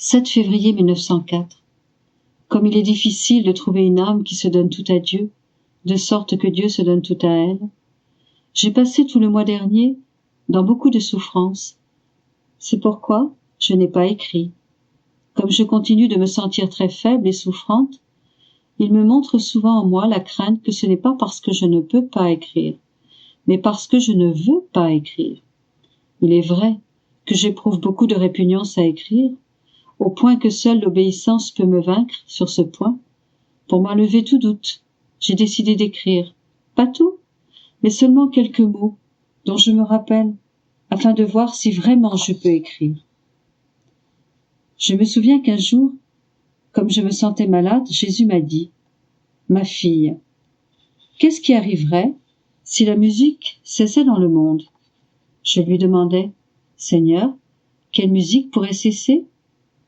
7 février 1904. Comme il est difficile de trouver une âme qui se donne tout à Dieu, de sorte que Dieu se donne tout à elle. J'ai passé tout le mois dernier dans beaucoup de souffrances. C'est pourquoi je n'ai pas écrit. Comme je continue de me sentir très faible et souffrante, il me montre souvent en moi la crainte que ce n'est pas parce que je ne peux pas écrire, mais parce que je ne veux pas écrire. Il est vrai que j'éprouve beaucoup de répugnance à écrire, au point que seule l'obéissance peut me vaincre sur ce point. Pour m'enlever tout doute, j'ai décidé d'écrire, pas tout, mais seulement quelques mots dont je me rappelle, afin de voir si vraiment je peux écrire. Je me souviens qu'un jour, comme je me sentais malade, Jésus m'a dit « Ma fille, qu'est-ce qui arriverait si la musique cessait dans le monde ?» Je lui demandai « Seigneur, quelle musique pourrait cesser ?»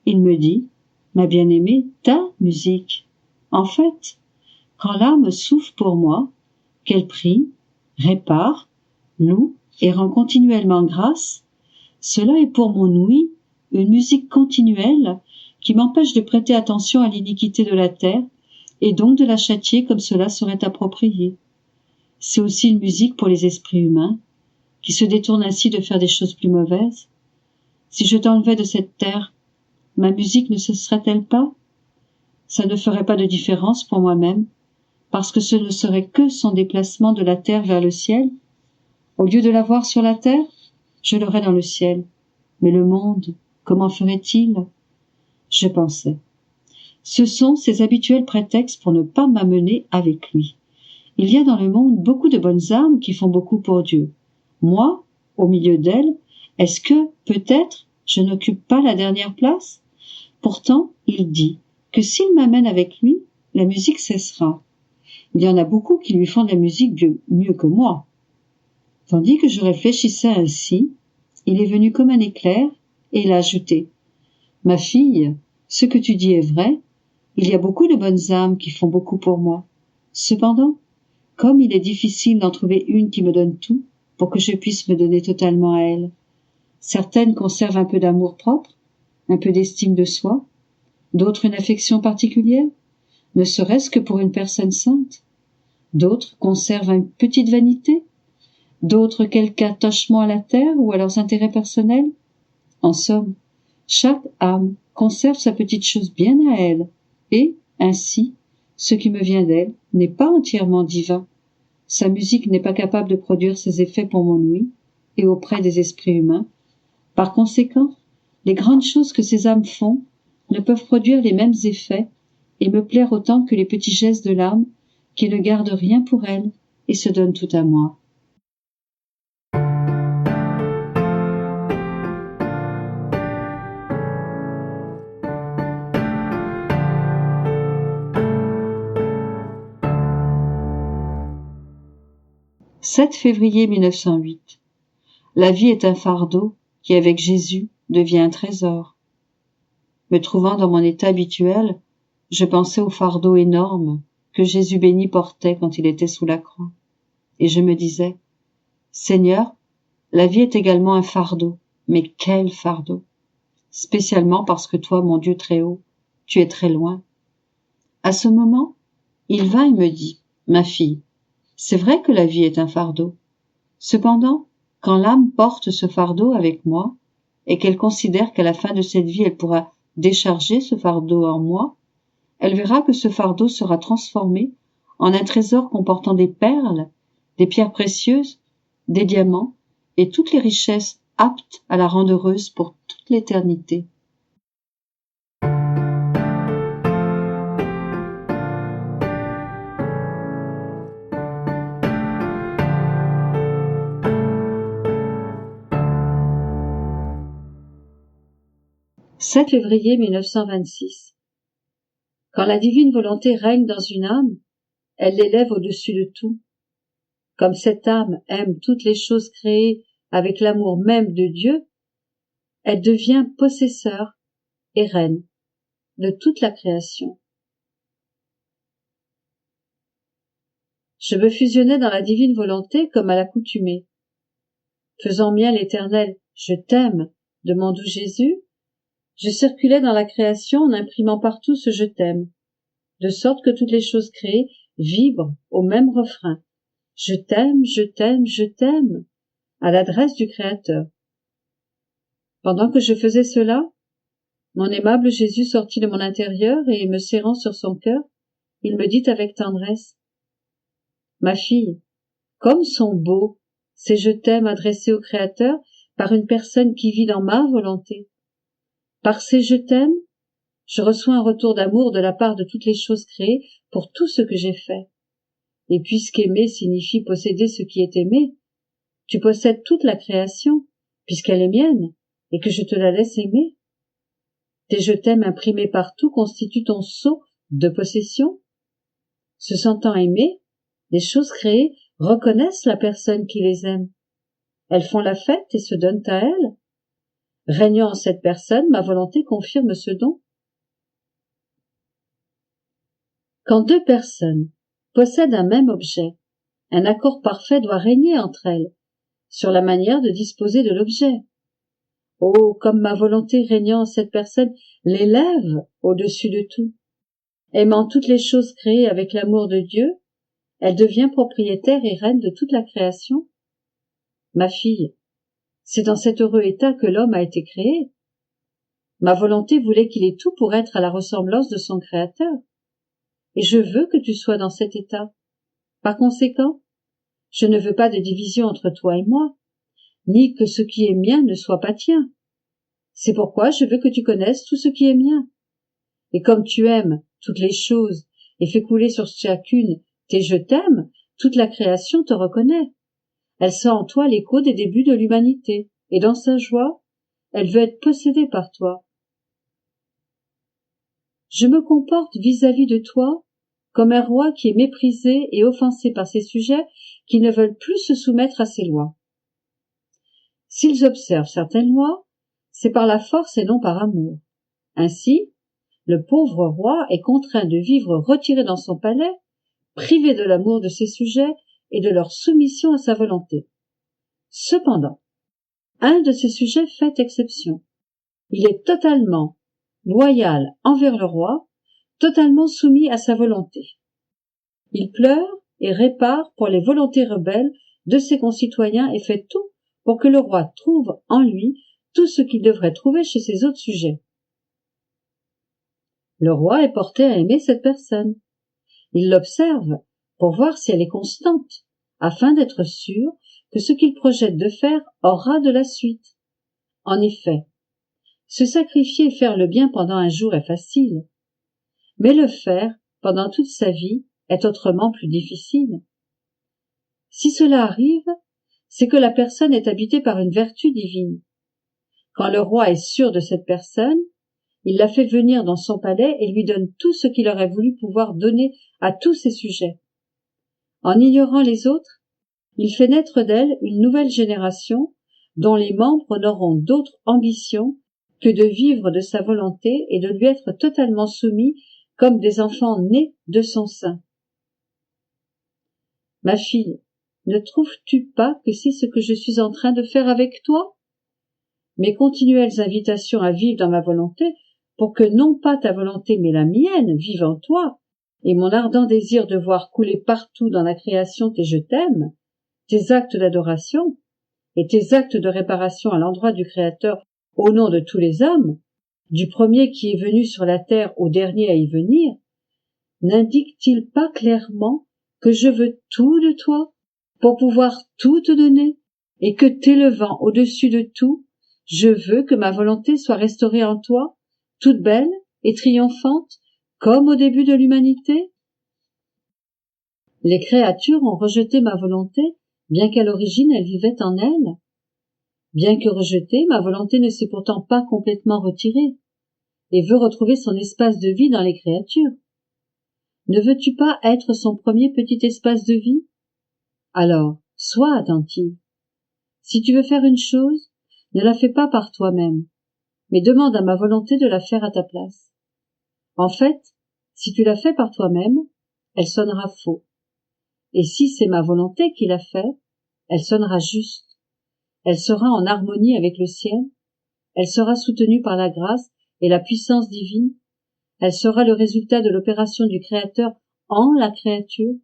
Il me dit « Ma bien-aimée, ta musique. En fait, quand l'âme souffre pour moi, qu'elle prie, répare, loue et rend continuellement grâce, cela est pour mon ouïe une musique continuelle qui m'empêche de prêter attention à l'iniquité de la terre et donc de la châtier comme cela serait approprié. C'est aussi une musique pour les esprits humains, qui se détournent ainsi de faire des choses plus mauvaises. Si je t'enlevais de cette terre, ma musique ne cesserait-elle pas? Ça ne ferait pas de différence pour moi-même, parce que ce ne serait que son déplacement de la terre vers le ciel. Au lieu de l'avoir sur la terre, je l'aurais dans le ciel. Mais le monde, comment ferait-il? Je pensais. Ce sont ses habituels prétextes pour ne pas m'amener avec lui. Il y a dans le monde beaucoup de bonnes âmes qui font beaucoup pour Dieu. Moi, au milieu d'elles, est-ce que, peut-être, je n'occupe pas la dernière place? Pourtant, il dit que s'il m'amène avec lui, la musique cessera. Il y en a beaucoup qui lui font de la musique mieux que moi. Tandis que je réfléchissais ainsi, il est venu comme un éclair et il a ajouté « Ma fille, ce que tu dis est vrai, il y a beaucoup de bonnes âmes qui font beaucoup pour moi. Cependant, comme il est difficile d'en trouver une qui me donne tout pour que je puisse me donner totalement à elle, certaines conservent un peu d'amour-propre, un peu d'estime de soi, d'autres une affection particulière, ne serait-ce que pour une personne sainte, d'autres conservent une petite vanité, d'autres quelque attachement à la terre ou à leurs intérêts personnels. En somme, chaque âme conserve sa petite chose bien à elle, et, ainsi, ce qui me vient d'elle n'est pas entièrement divin. Sa musique n'est pas capable de produire ses effets pour mon ouïe et auprès des esprits humains. Par conséquent, les grandes choses que ces âmes font ne peuvent produire les mêmes effets et me plaire autant que les petits gestes de l'âme qui ne garde rien pour elle et se donne tout à moi. « 7 février 1908. La vie est un fardeau qui, avec Jésus, devient un trésor. Me trouvant dans mon état habituel, je pensais au fardeau énorme que Jésus béni portait quand il était sous la croix. Et je me disais, Seigneur, la vie est également un fardeau, mais quel fardeau! Spécialement parce que toi, mon Dieu très haut, tu es très loin. À ce moment, il vint et me dit, ma fille, c'est vrai que la vie est un fardeau. Cependant, quand l'âme porte ce fardeau avec moi, et qu'elle considère qu'à la fin de cette vie elle pourra décharger ce fardeau en moi, elle verra que ce fardeau sera transformé en un trésor comportant des perles, des pierres précieuses, des diamants et toutes les richesses aptes à la rendre heureuse pour toute l'éternité. « 7 février 1926. Quand la divine volonté règne dans une âme, elle l'élève au-dessus de tout. Comme cette âme aime toutes les choses créées avec l'amour même de Dieu, elle devient possesseur et reine de toute la création. Je me fusionnais dans la divine volonté comme à l'accoutumée. Faisant mien l'éternel « Je t'aime » de mon doux Jésus, Je circulais dans la création en imprimant partout ce je t'aime, de sorte que toutes les choses créées vibrent au même refrain. Je t'aime, je t'aime, je t'aime, à l'adresse du Créateur. Pendant que je faisais cela, mon aimable Jésus sortit de mon intérieur et, me serrant sur son cœur, il me dit avec tendresse: Ma fille, comme sont beaux ces je t'aime adressés au Créateur par une personne qui vit dans ma volonté. Par ces je t'aime, je reçois un retour d'amour de la part de toutes les choses créées pour tout ce que j'ai fait. Et puisqu'aimer signifie posséder ce qui est aimé, tu possèdes toute la création, puisqu'elle est mienne, et que je te la laisse aimer. Tes je t'aime imprimés partout constituent ton sceau de possession. Se sentant aimées, les choses créées reconnaissent la personne qui les aime. Elles font la fête et se donnent à elle. Régnant en cette personne, ma volonté confirme ce don. Quand deux personnes possèdent un même objet, un accord parfait doit régner entre elles, sur la manière de disposer de l'objet. Oh, comme ma volonté régnant en cette personne l'élève au-dessus de tout. Aimant toutes les choses créées avec l'amour de Dieu, elle devient propriétaire et reine de toute la création. Ma fille, c'est dans cet heureux état que l'homme a été créé. Ma volonté voulait qu'il ait tout pour être à la ressemblance de son Créateur. Et je veux que tu sois dans cet état. Par conséquent, je ne veux pas de division entre toi et moi, ni que ce qui est mien ne soit pas tien. C'est pourquoi je veux que tu connaisses tout ce qui est mien. Et comme tu aimes toutes les choses et fais couler sur chacune tes je t'aime, toute la création te reconnaît. Elle sent en toi l'écho des débuts de l'humanité, et dans sa joie, elle veut être possédée par toi. Je me comporte vis-à-vis de toi comme un roi qui est méprisé et offensé par ses sujets qui ne veulent plus se soumettre à ses lois. S'ils observent certaines lois, c'est par la force et non par amour. Ainsi, le pauvre roi est contraint de vivre retiré dans son palais, privé de l'amour de ses sujets et de leur soumission à sa volonté. Cependant, un de ses sujets fait exception. Il est totalement loyal envers le roi, totalement soumis à sa volonté. Il pleure et répare pour les volontés rebelles de ses concitoyens et fait tout pour que le roi trouve en lui tout ce qu'il devrait trouver chez ses autres sujets. Le roi est porté à aimer cette personne. Il l'observe pour voir si elle est constante, afin d'être sûr que ce qu'il projette de faire aura de la suite. En effet, se sacrifier et faire le bien pendant un jour est facile, mais le faire pendant toute sa vie est autrement plus difficile. Si cela arrive, c'est que la personne est habitée par une vertu divine. Quand le roi est sûr de cette personne, il la fait venir dans son palais et lui donne tout ce qu'il aurait voulu pouvoir donner à tous ses sujets. En ignorant les autres, il fait naître d'elle une nouvelle génération dont les membres n'auront d'autre ambition que de vivre de sa volonté et de lui être totalement soumis comme des enfants nés de son sein. Ma fille, ne trouves-tu pas que c'est ce que je suis en train de faire avec toi? Mes continuelles invitations à vivre dans ma volonté, pour que non pas ta volonté mais la mienne vive en toi, et mon ardent désir de voir couler partout dans la création tes je t'aime, tes actes d'adoration, et tes actes de réparation à l'endroit du Créateur au nom de tous les hommes, du premier qui est venu sur la terre au dernier à y venir, n'indique-t-il pas clairement que je veux tout de toi pour pouvoir tout te donner, et que t'élevant au-dessus de tout, je veux que ma volonté soit restaurée en toi, toute belle et triomphante, comme au début de l'humanité? Les créatures ont rejeté ma volonté, bien qu'à l'origine elle vivait en elles. Bien que rejetée, ma volonté ne s'est pourtant pas complètement retirée, et veut retrouver son espace de vie dans les créatures. Ne veux-tu pas être son premier petit espace de vie? Alors, sois attentive. Si tu veux faire une chose, ne la fais pas par toi-même, mais demande à ma volonté de la faire à ta place. En fait, si tu la fais par toi-même, elle sonnera faux. Et si c'est ma volonté qui l'a fait, elle sonnera juste. Elle sera en harmonie avec le ciel, elle sera soutenue par la grâce et la puissance divine, elle sera le résultat de l'opération du Créateur en la créature,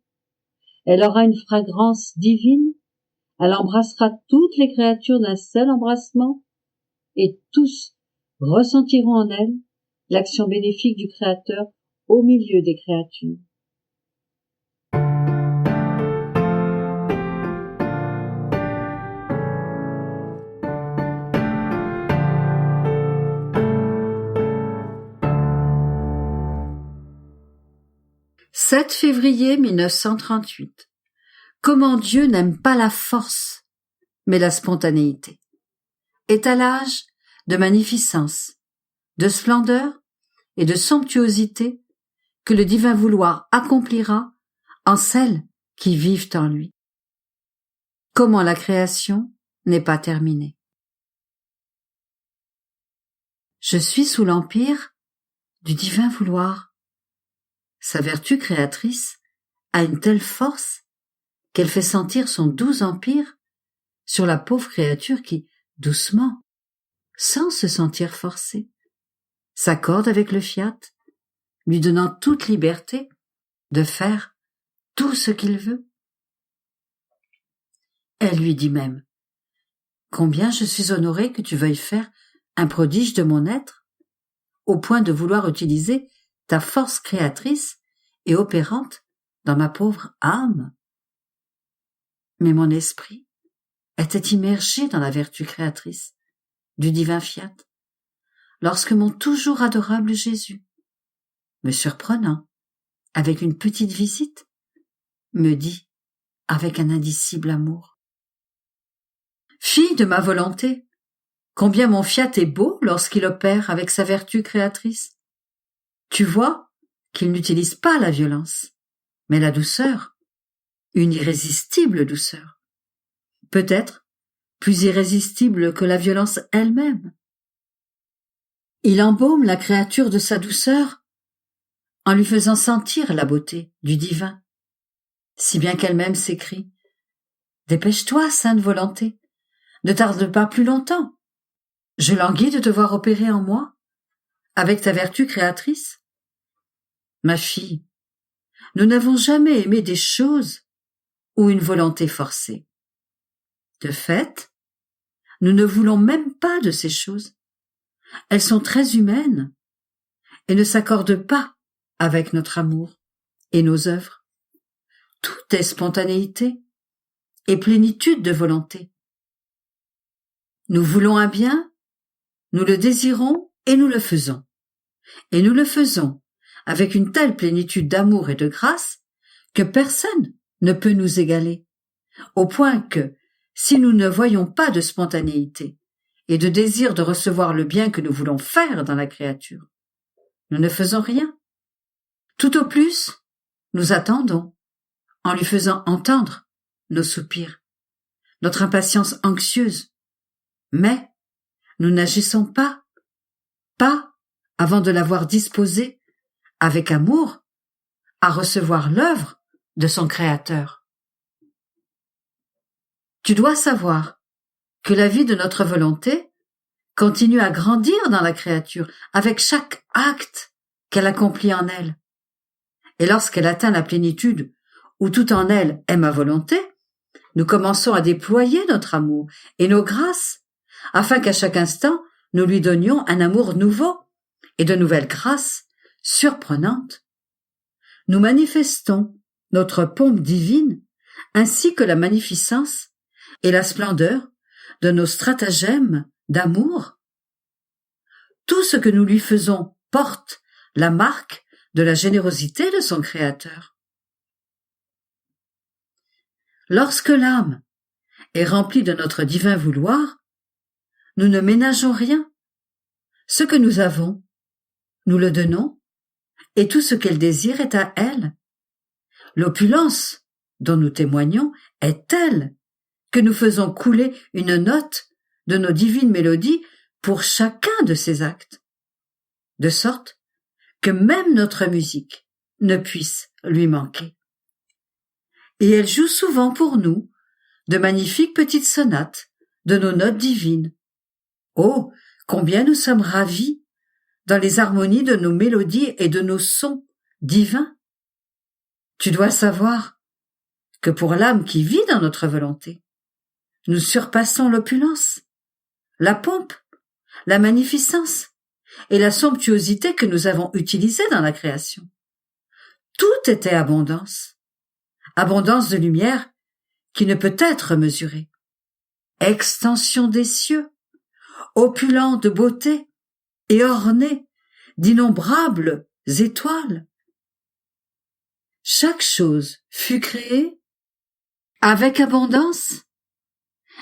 elle aura une fragrance divine, elle embrassera toutes les créatures d'un seul embrassement, et tous ressentiront en elle l'action bénéfique du Créateur au milieu des créatures. « 7 février 1938. Comment Dieu n'aime pas la force, mais la spontanéité. Étalage de magnificence, de splendeur et de somptuosité que le divin vouloir accomplira en celles qui vivent en lui. Comment la création n'est pas terminée. Je suis sous l'empire du divin vouloir. Sa vertu créatrice a une telle force qu'elle fait sentir son doux empire sur la pauvre créature qui, doucement, sans se sentir forcée, s'accorde avec le fiat, lui donnant toute liberté de faire tout ce qu'il veut. Elle lui dit même : « Combien je suis honorée que tu veuilles faire un prodige de mon être, au point de vouloir utiliser ta force créatrice et opérante dans ma pauvre âme. » Mais mon esprit était immergé dans la vertu créatrice du divin fiat, lorsque mon toujours adorable Jésus, me surprenant avec une petite visite, me dit avec un indicible amour : « Fille de ma volonté, combien mon fiat est beau lorsqu'il opère avec sa vertu créatrice. Tu vois qu'il n'utilise pas la violence, mais la douceur, une irrésistible douceur, peut-être plus irrésistible que la violence elle-même. Il embaume la créature de sa douceur en lui faisant sentir la beauté du divin, si bien qu'elle-même s'écrie : « Dépêche-toi, sainte volonté, ne tarde pas plus longtemps. Je languis de te voir opérer en moi, avec ta vertu créatrice. » Ma fille, nous n'avons jamais aimé des choses ou une volonté forcée. De fait, nous ne voulons même pas de ces choses. Elles sont très humaines et ne s'accordent pas avec notre amour et nos œuvres. Tout est spontanéité et plénitude de volonté. Nous voulons un bien, nous le désirons et nous le faisons. Et nous le faisons avec une telle plénitude d'amour et de grâce que personne ne peut nous égaler, au point que, si nous ne voyons pas de spontanéité et de désir de recevoir le bien que nous voulons faire dans la créature, nous ne faisons rien. Tout au plus, nous attendons, en lui faisant entendre nos soupirs, notre impatience anxieuse, mais nous n'agissons pas avant de l'avoir disposé, avec amour, à recevoir l'œuvre de son Créateur. Tu dois savoir que la vie de notre volonté continue à grandir dans la créature avec chaque acte qu'elle accomplit en elle. Et lorsqu'elle atteint la plénitude où tout en elle est ma volonté, nous commençons à déployer notre amour et nos grâces, afin qu'à chaque instant, nous lui donnions un amour nouveau et de nouvelles grâces surprenantes. Nous manifestons notre pompe divine ainsi que la magnificence et la splendeur de nos stratagèmes d'amour. Tout ce que nous lui faisons porte la marque de la générosité de son Créateur. Lorsque l'âme est remplie de notre divin vouloir, nous ne ménageons rien. Ce que nous avons, nous le donnons, et tout ce qu'elle désire est à elle. L'opulence dont nous témoignons est telle que nous faisons couler une note de nos divines mélodies pour chacun de ces actes, de sorte que même notre musique ne puisse lui manquer. Et elle joue souvent pour nous de magnifiques petites sonates de nos notes divines. Oh, combien nous sommes ravis dans les harmonies de nos mélodies et de nos sons divins. Tu dois savoir que pour l'âme qui vit dans notre volonté, nous surpassons l'opulence, la pompe, la magnificence et la somptuosité que nous avons utilisées dans la création. Tout était abondance, abondance de lumière qui ne peut être mesurée, extension des cieux, opulent de beauté et orné d'innombrables étoiles. Chaque chose fut créée avec abondance,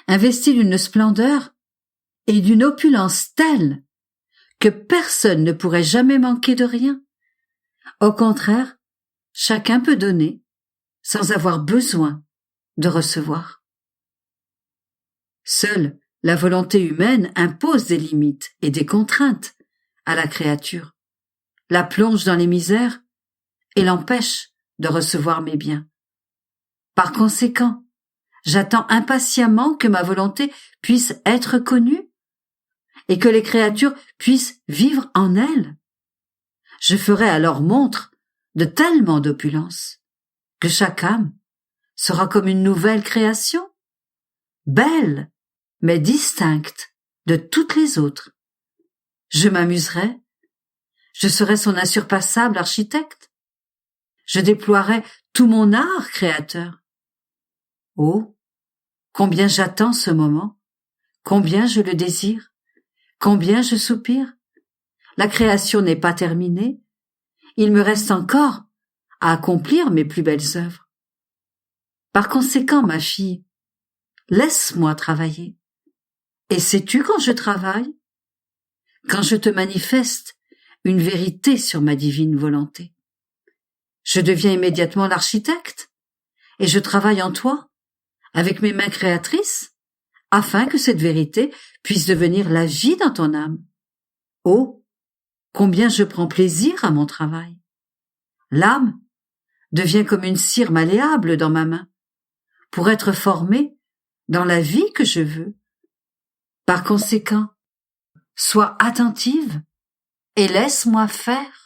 investie d'une splendeur et d'une opulence telle que personne ne pourrait jamais manquer de rien. Au contraire, chacun peut donner sans avoir besoin de recevoir. Seule la volonté humaine impose des limites et des contraintes à la créature, la plonge dans les misères et l'empêche de recevoir mes biens. Par conséquent, j'attends impatiemment que ma volonté puisse être connue et que les créatures puissent vivre en elle. Je ferai alors montre de tellement d'opulence que chaque âme sera comme une nouvelle création, belle mais distincte de toutes les autres. Je m'amuserai, je serai son insurpassable architecte, je déploierai tout mon art créateur. Oh, combien j'attends ce moment, combien je le désire, combien je soupire. La création n'est pas terminée, il me reste encore à accomplir mes plus belles œuvres. Par conséquent, ma fille, laisse-moi travailler. Et sais-tu quand je travaille? Quand je te manifeste une vérité sur ma divine volonté. Je deviens immédiatement l'architecte et je travaille en toi, avec mes mains créatrices, afin que cette vérité puisse devenir la vie dans ton âme. Oh, combien je prends plaisir à mon travail. L'âme devient comme une cire malléable dans ma main, pour être formée dans la vie que je veux. Par conséquent, sois attentive et laisse-moi faire.